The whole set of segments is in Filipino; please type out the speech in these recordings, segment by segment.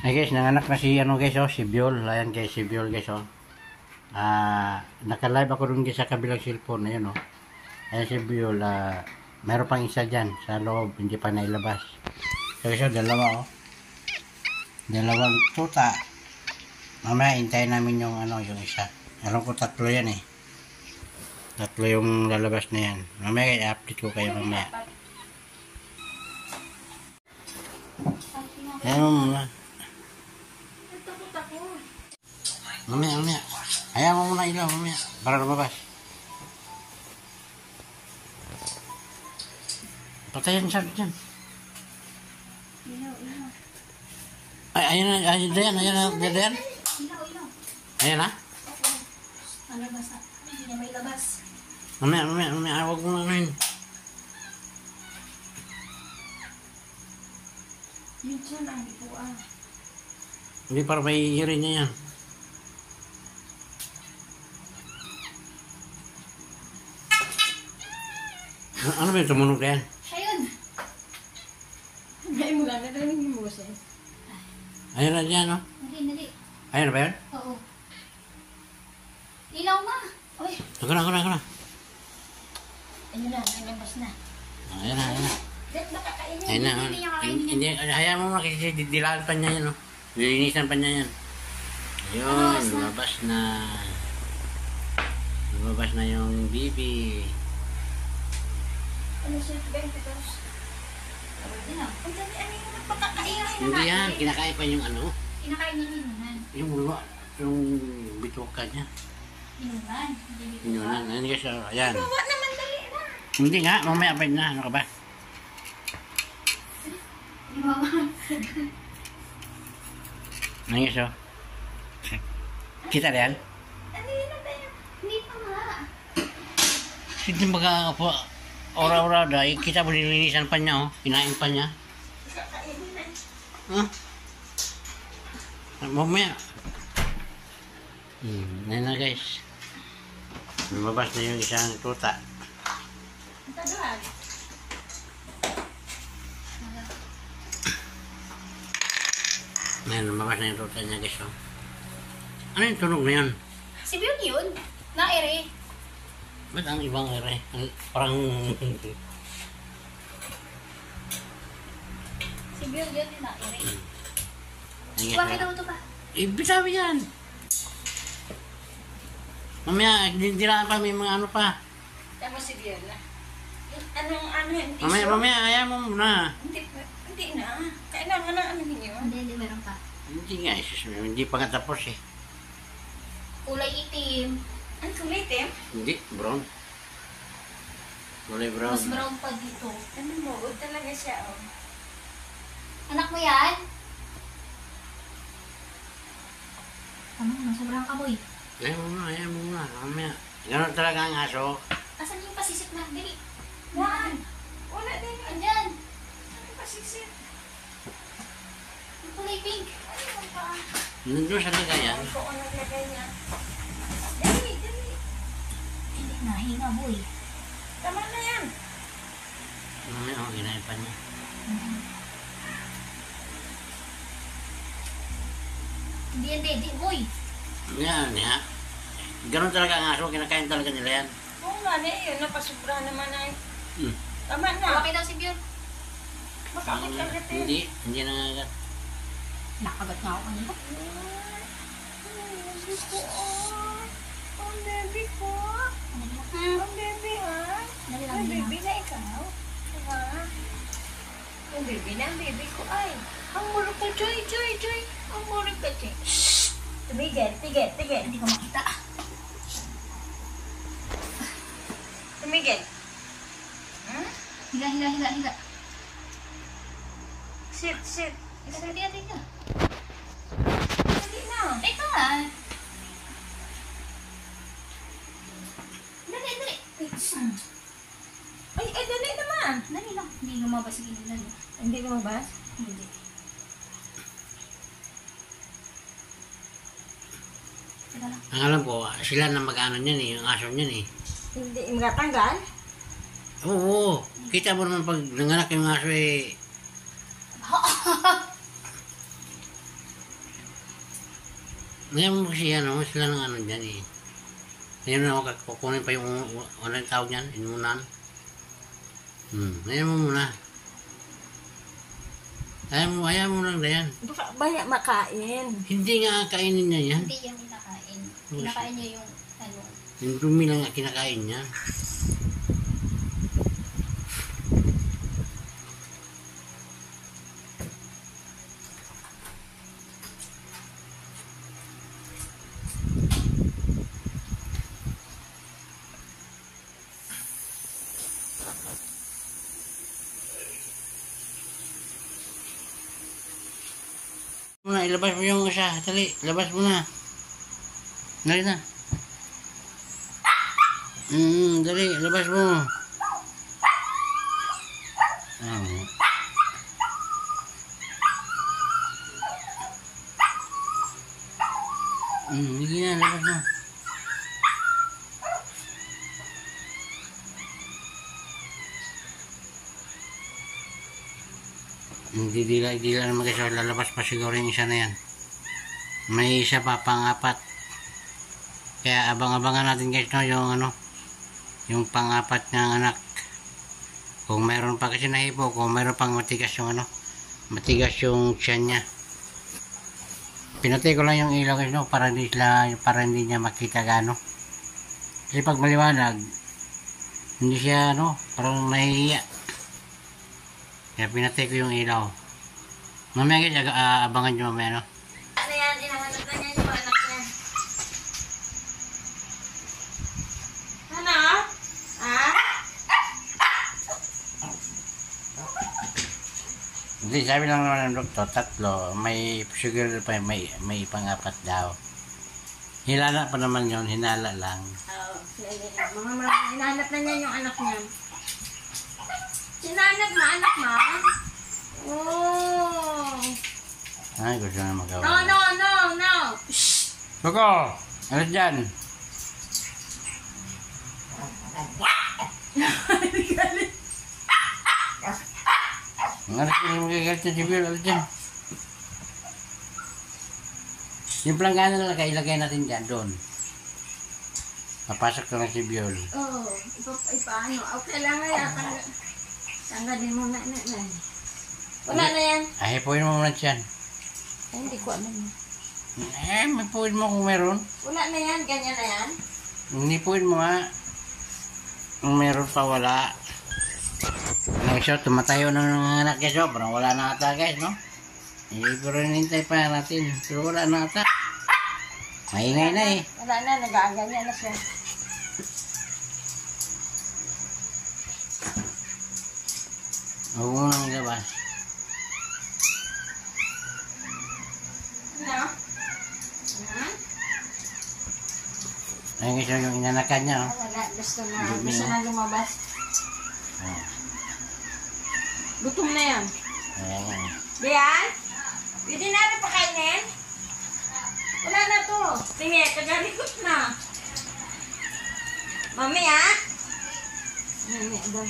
Ay guys, nanganak na si ano guys oh, si Biol. Ayan guys, si Biol guys oh. Naka-live ako dun guys sa kabilang cellphone. Ayan oh. Ayan si Biol. Meron pang isa dyan sa loob, hindi pa nailabas. So guys oh, dalawa oh. Dalawang tuta. Mamaya hintayin namin yung ano, yung isa. Alam ko tatlo yan eh. Tatlo yung lalabas na yan. Mamaya i-update ko kayo mamaya. Ayan mo muna. Mamaya. Hayaan mo muna ilaw mamaya. Para lumabas. Patayan siya dyan. Ay, ayan na. Ayan na. Malabas na. Hindi niya may labas. Mamaya. Huwag mo na rin. Minsan ang ipuan. Hindi para may hirin niya yan. Ano ba yung tumunog na yan? Ayun! Ngayon mo lang, narinig yung boses. Ayan na dyan, no? Nari. Ayan na ba yan? Oo. Ilaw ma! Uy! Ako na. Ayun na, nalabas na. Ayan na. Nakakainin. Ayan na. Hindi niya kakainin. Hindi, hayaan mo muna kasi dilaan pa niya yan, no? Nilinisan pa niya yan. Ayun, lumabas na. Lumabas na yung bibi. Ano siya? 20 pesos. Hindi na. Ang dami, ano yung nagpakakain? Hindi yan, kinakain pa yung ano? Kinakain niya inunan. Yung ulo, yung bituka niya. Inunan. Inunan, ayan guys, ayan. Bawa naman, dali na. Hindi nga, mamaya pa na, ano ka ba? Bawa. Ayan guys, oh. Kita rin? Ano yun na tayo? Hindi pa nga. Hindi magkakapo. Ora-ora dahil kita mo nilinisan pa niya, oh. Kinain pa niya. Kakainin na. Huh? Mamaya. Ayan na guys. Lumabas na yung isang tuta. Ang tagal. Ayan, lumabas na yung tuta niya guys, oh. Ano yung tunog na yan? Si Bill yun. Na-ere. Ba't ang ibang ere? Parang... Si Bill yun yung na-ere. Ayan, Bakit guys, daw ito ba? bitabi yan. Mamaya, dindiraan pa, may mga ano pa. Tama si Bill na. Ano, hindi Mamaya, ayaw mo muna. Hindi na. Kailangan na ano ninyo. Hindi, meron pa. Hindi nga, hindi pa nga tapos eh. Kulay itim. Ano kulay itim? Hindi, brown. Kulay brown. Mas brown pa dito. Ano mo? Huwag talaga siya, oh. Anak mo yan? Tama na, sobrang amoy. Ayaw mo muna. Mamaya. Ganon talaga ang aso. Asan yung pasisip na? Dili. Yan. Wala din. Andyan. Ano yung pasisip? Yung kulay pink. Ano yung pa? Nandun sa ligayan. Ito ang naglagay niya. Dali. Hindi na, hinga boy. Tama na yan. Mamaya, ginahin pa niya. Hindi yan, hindi boy. Yan, ya. Ganon talaga ang aso. Kinakain talaga nila yan. Oo nga na yun, napasubra naman ay. Tama na. Bakit daw si Bill? Masakit agad eh. Hindi nangagat. Nakagat nga ako kanina. Baby ko, oh. Ang baby ko. Ang baby, ha? Ang baby na ikaw. Ha? Ang baby na, ang baby ko ay. Ang muro ka, Joy. Ang muro ka, Joy. Shhh! Tumigil. Hindi ko makita. Tumigil. Hmm? Higa. Sit. Higa. Dali na. Ito nga. Dali. Ay, dali naman. Dali lang. Hindi lumabas si Bill. Dali. Hindi lumabas? Hindi. Teka lang. Ang alam ko, sila na mag-ano niyan eh, yung aso niyan eh. Hindi magatanggal? Oo, kita mo naman pag nanganak yung aso eh. Ngayon mo kasi ano, sila ng ano dyan eh. Ngayon na ako kukunin pa yung ano yung tawag niyan, inunan. Ngayon mo muna. Ayaw mo lang na yan. Baka baya makain. Hindi nga kainin niya yan. Hindi yan kinakain. Kinakain niya yung ano. Yung dumi lang nga kinakain niya. Muna, ilabas mo yung isa. Dali, labas mo na. Dali na. Dali, labas mo. Hindi na, labas mo. Hindi dila naman guys, lalabas pa siguro yung isa na yan. May isa pa, pang-apat. Kaya abang-abangan natin guys, no, yung ano, yung pang-apat ng anak. Kung mayroon pa kasi nahipo, kung mayroon pang matigas yung ano, matigas yung tiyan niya. Pinatay ko lang yung ilaw guys, no, para hindi niya makita gaano. Kasi pag maliwanag, hindi siya ano, parang nahihiya. Kaya pinatay ko yung ilaw. Mamaya guys, abangan nyo mamaya, no? Ano yan? Inahanap na niya yung anak niya. Ano? Ha? Hindi, sabi lang naman ng doktor, 3. May siguro pa, may pang-4 daw. Hinala pa naman yun, hinala lang. Oo. Mga hinahanap na niya yung anak niya. Hinahanap na anak mo? Oh. Ay, gusto na magawa. No. Shh. Coco! Alas dyan! Alas dyan, magagalit na si Bill, alas dyan. Yung planggana na ilagay natin dyan, doon. Papasok na lang si Biol. Oh, ipaano? Okay lang yan. Tanggalin mo na. Wala na yan. Ay, puwin mo muna dyan. Ay, hindi ko alam. May puwin mo kung meron. Wala na yan. Ganyan na yan. Hindi puwin mo nga. Kung meron pa, wala. Ano siya, tumatayo na ng anak guys, parang wala na ata guys, no? Pero nintay pa natin. Pero wala na ata. Maingay na eh. Wala na. Nag-aaganyan na siya. Huwag mo nang ilabas. Ano? Ayun guys, yung inanakan niya, oh. Wala. Gusto na lumabas. Gutom na yan. Ayan. Diyan? Pwede na rin pakainin? Wala na to. Sige, tagalikot na. Mami, ha? Mami, doon.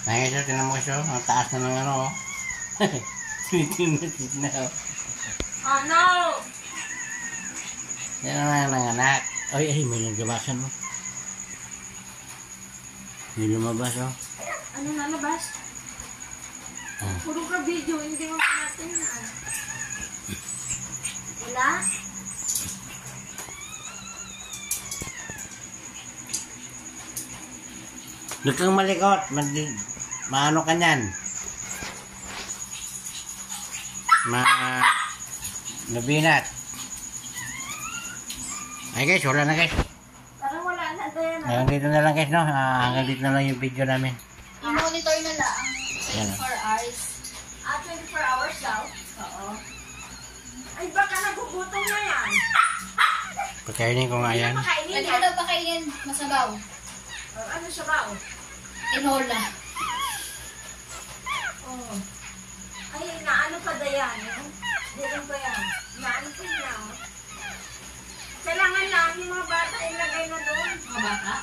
Ayun guys, tinan mo guys, oh. Ang taas na ng ano, oh. Sweet na, oh. Oh, no! Yan na ng anak. Ay, may naglabasan, oh. May lumabas, oh. Ano na labas? Puro ka video, hindi mo pa natin na. Wala? Huwag kang malikot. Maano ka niyan. Nabinat. Ay guys, wala na guys. Parang wala na din. Hanggang dito na lang guys, no? Hanggang dito na lang yung video namin. I-monitor na lang. Yan, 24 hours. 24 hours daw? Oo. Ay, baka nagugutom na yan. Pagkainin ko nga yan. Makainin Pwede yan. ko daw pakainin masabaw. Ano siya ba? Enola. Oh. Ay, naano pa da yan? Diyan pa yan. Naano pa yan. Kailangan lang yung mga bata ilagay na doon. Mga bata?